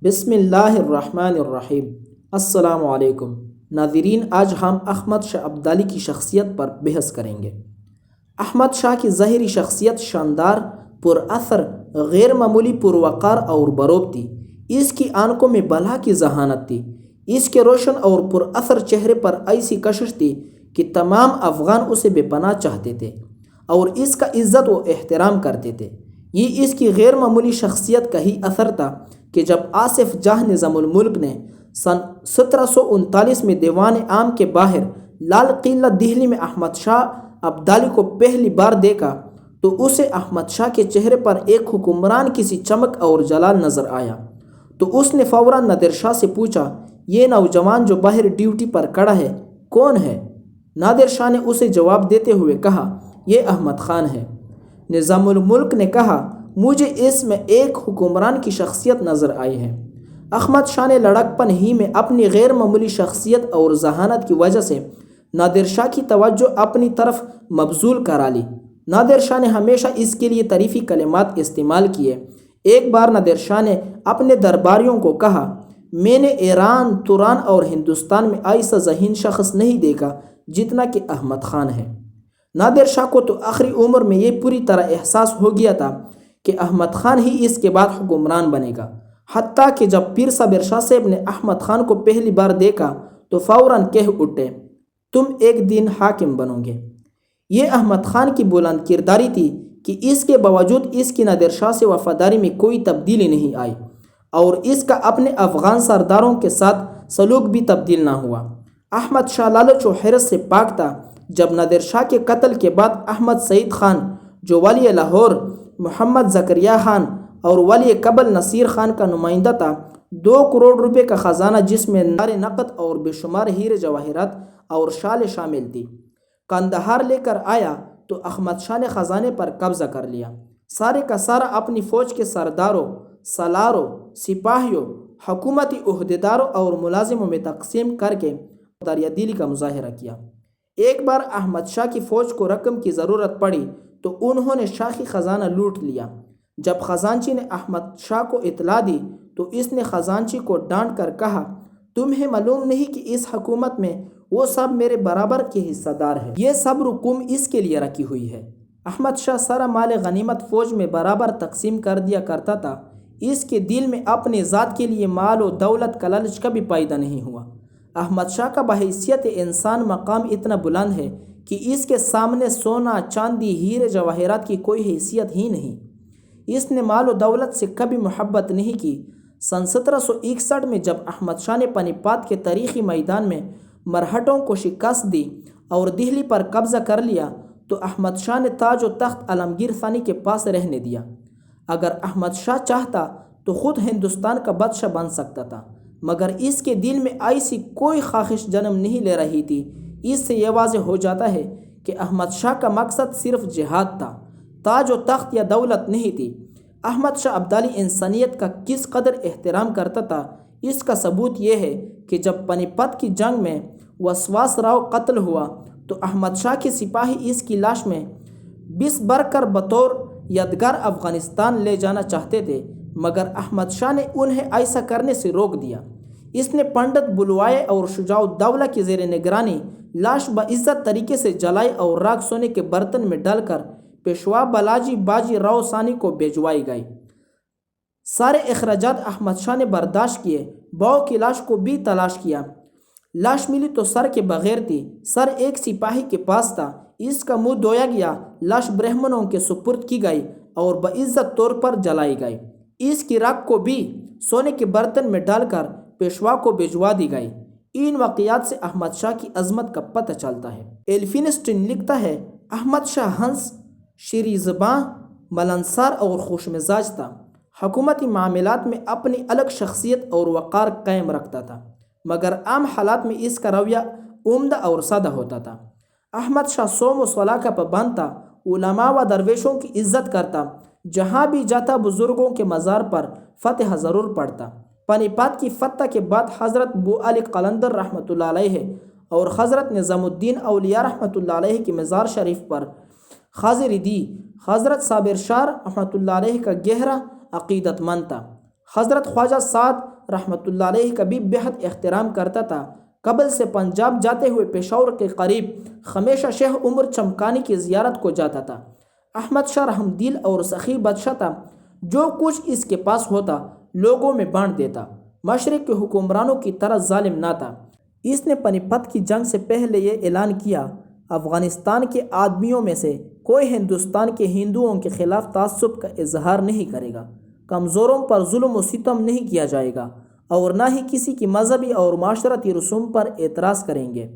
بسم اللہ الرحمن الرحیم۔ السلام علیکم ناظرین، آج ہم احمد شاہ ابدالی کی شخصیت پر بحث کریں گے۔ احمد شاہ کی ظاہری شخصیت شاندار، پر اثر، غیر معمولی پروقار اور بروب تھی۔ اس کی آنکھوں میں بلا کی ذہانت تھی۔ اس کے روشن اور پر اثر چہرے پر ایسی کشش تھی کہ تمام افغان اسے بے پناہ چاہتے تھے اور اس کا عزت و احترام کرتے تھے۔ یہ اس کی غیر معمولی شخصیت کا ہی اثر تھا کہ جب آصف جاہ نظام الملک نے سن 1739 میں دیوان عام کے باہر لال قلعہ دہلی میں احمد شاہ ابدالی کو پہلی بار دیکھا تو اسے احمد شاہ کے چہرے پر ایک حکمران کی سی چمک اور جلال نظر آیا۔ تو اس نے فوراً نادر شاہ سے پوچھا، یہ نوجوان جو باہر ڈیوٹی پر کھڑا ہے کون ہے؟ نادر شاہ نے اسے جواب دیتے ہوئے کہا، یہ احمد خان ہے۔ نظام الملک نے کہا، مجھے اس میں ایک حکمران کی شخصیت نظر آئی ہے۔ احمد شاہ نے لڑکپن ہی میں اپنی غیر معمولی شخصیت اور ذہانت کی وجہ سے نادر شاہ کی توجہ اپنی طرف مبذول کرا لی۔ نادر شاہ نے ہمیشہ اس کے لیے تعریفی کلمات استعمال کیے۔ ایک بار نادر شاہ نے اپنے درباریوں کو کہا، میں نے ایران، توران اور ہندوستان میں ایسا ذہین شخص نہیں دیکھا جتنا کہ احمد خان ہے۔ نادر شاہ کو تو آخری عمر میں یہ پوری طرح احساس ہو گیا تھا کہ احمد خان ہی اس کے بعد حکمران بنے گا۔ حتیٰ کہ جب پیر صابر شاہ صاحب نے احمد خان کو پہلی بار دیکھا تو فوراً کہہ اٹھے، تم ایک دن حاکم بنو گے۔ یہ احمد خان کی بلند کرداری تھی کہ اس کے باوجود اس کی نادر شاہ سے وفاداری میں کوئی تبدیلی نہیں آئی اور اس کا اپنے افغان سرداروں کے ساتھ سلوک بھی تبدیل نہ ہوا۔ احمد شاہ لالچ و حرص سے پاک تھا۔ جب نادر شاہ کے قتل کے بعد احمد سعید خان جو ولی لاہور، محمد زکریا خان اور ولی کابل نصیر خان کا نمائندہ تھا، 2 کروڑ روپے کا خزانہ جس میں نار نقد اور بے شمار ہیرے جواہرات اور شالیں شامل تھی، قندھار لے کر آیا تو احمد شاہ نے خزانے پر قبضہ کر لیا۔ سارے کا سارا اپنی فوج کے سرداروں، سالاروں، سپاہیوں، حکومتی عہدیداروں اور ملازموں میں تقسیم کر کے دریا دلی کا مظاہرہ کیا۔ ایک بار احمد شاہ کی فوج کو رقم کی ضرورت پڑی تو انہوں نے شاہی خزانہ لوٹ لیا۔ جب خزانچی نے احمد شاہ کو اطلاع دی تو اس نے خزانچی کو ڈانٹ کر کہا، تمہیں معلوم نہیں کہ اس حکومت میں وہ سب میرے برابر کے حصہ دار ہے، یہ سب رقوم اس کے لیے رکھی ہوئی ہے۔ احمد شاہ سارا مال غنیمت فوج میں برابر تقسیم کر دیا کرتا تھا۔ اس کے دل میں اپنے ذات کے لیے مال و دولت کا لالچ کبھی پیدا نہیں ہوا۔ احمد شاہ کا بحیثیت انسان مقام اتنا بلند ہے کہ اس کے سامنے سونا، چاندی، ہیرے جواہرات کی کوئی حیثیت ہی نہیں۔ اس نے مال و دولت سے کبھی محبت نہیں کی۔ سن 1761 میں جب احمد شاہ نے پانی پات کے تاریخی میدان میں مرہٹوں کو شکست دی اور دہلی پر قبضہ کر لیا تو احمد شاہ نے تاج و تخت عالمگیر ثانی کے پاس رہنے دیا۔ اگر احمد شاہ چاہتا تو خود ہندوستان کا بادشاہ بن سکتا تھا، مگر اس کے دل میں ایسی کوئی خواہش جنم نہیں لے رہی تھی۔ اس سے یہ واضح ہو جاتا ہے کہ احمد شاہ کا مقصد صرف جہاد تھا، تاج و تخت یا دولت نہیں تھی۔ احمد شاہ ابدالی انسانیت کا کس قدر احترام کرتا تھا، اس کا ثبوت یہ ہے کہ جب پانی پت کی جنگ میں وسواس راؤ قتل ہوا تو احمد شاہ کے سپاہی اس کی لاش میں بس بھر کر بطور یادگار افغانستان لے جانا چاہتے تھے، مگر احمد شاہ نے انہیں ایسا کرنے سے روک دیا۔ اس نے پنڈت بلوائے اور شجاع الدولہ کی زیر نگرانی لاش باعزت طریقے سے جلائی اور راکھ سونے کے برتن میں ڈال کر پیشوا بالاجی باجی راؤ ثانی کو بھجوائی گئی۔ سارے اخراجات احمد شاہ نے برداشت کیے۔ باؤ کی لاش کو بھی تلاش کیا۔ لاش ملی تو سر کے بغیر تھی۔ سر ایک سپاہی کے پاس تھا۔ اس کا منہ دھویا گیا۔ لاش برہمنوں کے سپرد کی گئی اور باعزت طور پر جلائی گئی۔ اس کی راکھ کو بھی سونے کے برتن میں ڈال کر پیشوا کو بھجوا دی گئی۔ ان واقعات سے احمد شاہ کی عظمت کا پتہ چلتا ہے۔ ایلفنسٹین لکھتا ہے، احمد شاہ ہنس، شیریں زباں، ملنسار اور خوش مزاج تھا۔ حکومتی معاملات میں اپنی الگ شخصیت اور وقار قائم رکھتا تھا، مگر عام حالات میں اس کا رویہ عمدہ اور سادہ ہوتا تھا۔ احمد شاہ صوم و صلاح کا پابند تھا، علماء و درویشوں کی عزت کرتا، جہاں بھی جاتا بزرگوں کے مزار پر فاتحہ ضرور پڑھتا۔ پانی پات کی فتح کے بعد حضرت بو علی قلندر رحمۃ اللہ علیہ اور حضرت نظام الدین اولیاء رحمۃ اللہ علیہ کی مزار شریف پر حاضری دی۔ حضرت صابر شاہ رحمۃ اللہ علیہ کا گہرا عقیدت مند تھا۔ حضرت خواجہ سعد رحمۃ اللہ علیہ کا بھی بہت احترام کرتا تھا۔ قبل سے پنجاب جاتے ہوئے پشاور کے قریب ہمیشہ شیخ عمر چمکانی کی زیارت کو جاتا تھا۔ احمد شاہ رحم دل اور سخی بادشاہ تھا، جو کچھ اس کے پاس ہوتا لوگوں میں بانٹ دیتا۔ مشرق کے حکمرانوں کی طرح ظالم نہ تھا۔ اس نے پانی پت کی جنگ سے پہلے یہ اعلان کیا، افغانستان کے آدمیوں میں سے کوئی ہندوستان کے ہندوؤں کے خلاف تعصب کا اظہار نہیں کرے گا، کمزوروں پر ظلم و ستم نہیں کیا جائے گا، اور نہ ہی کسی کی مذہبی اور معاشرتی رسوم پر اعتراض کریں گے۔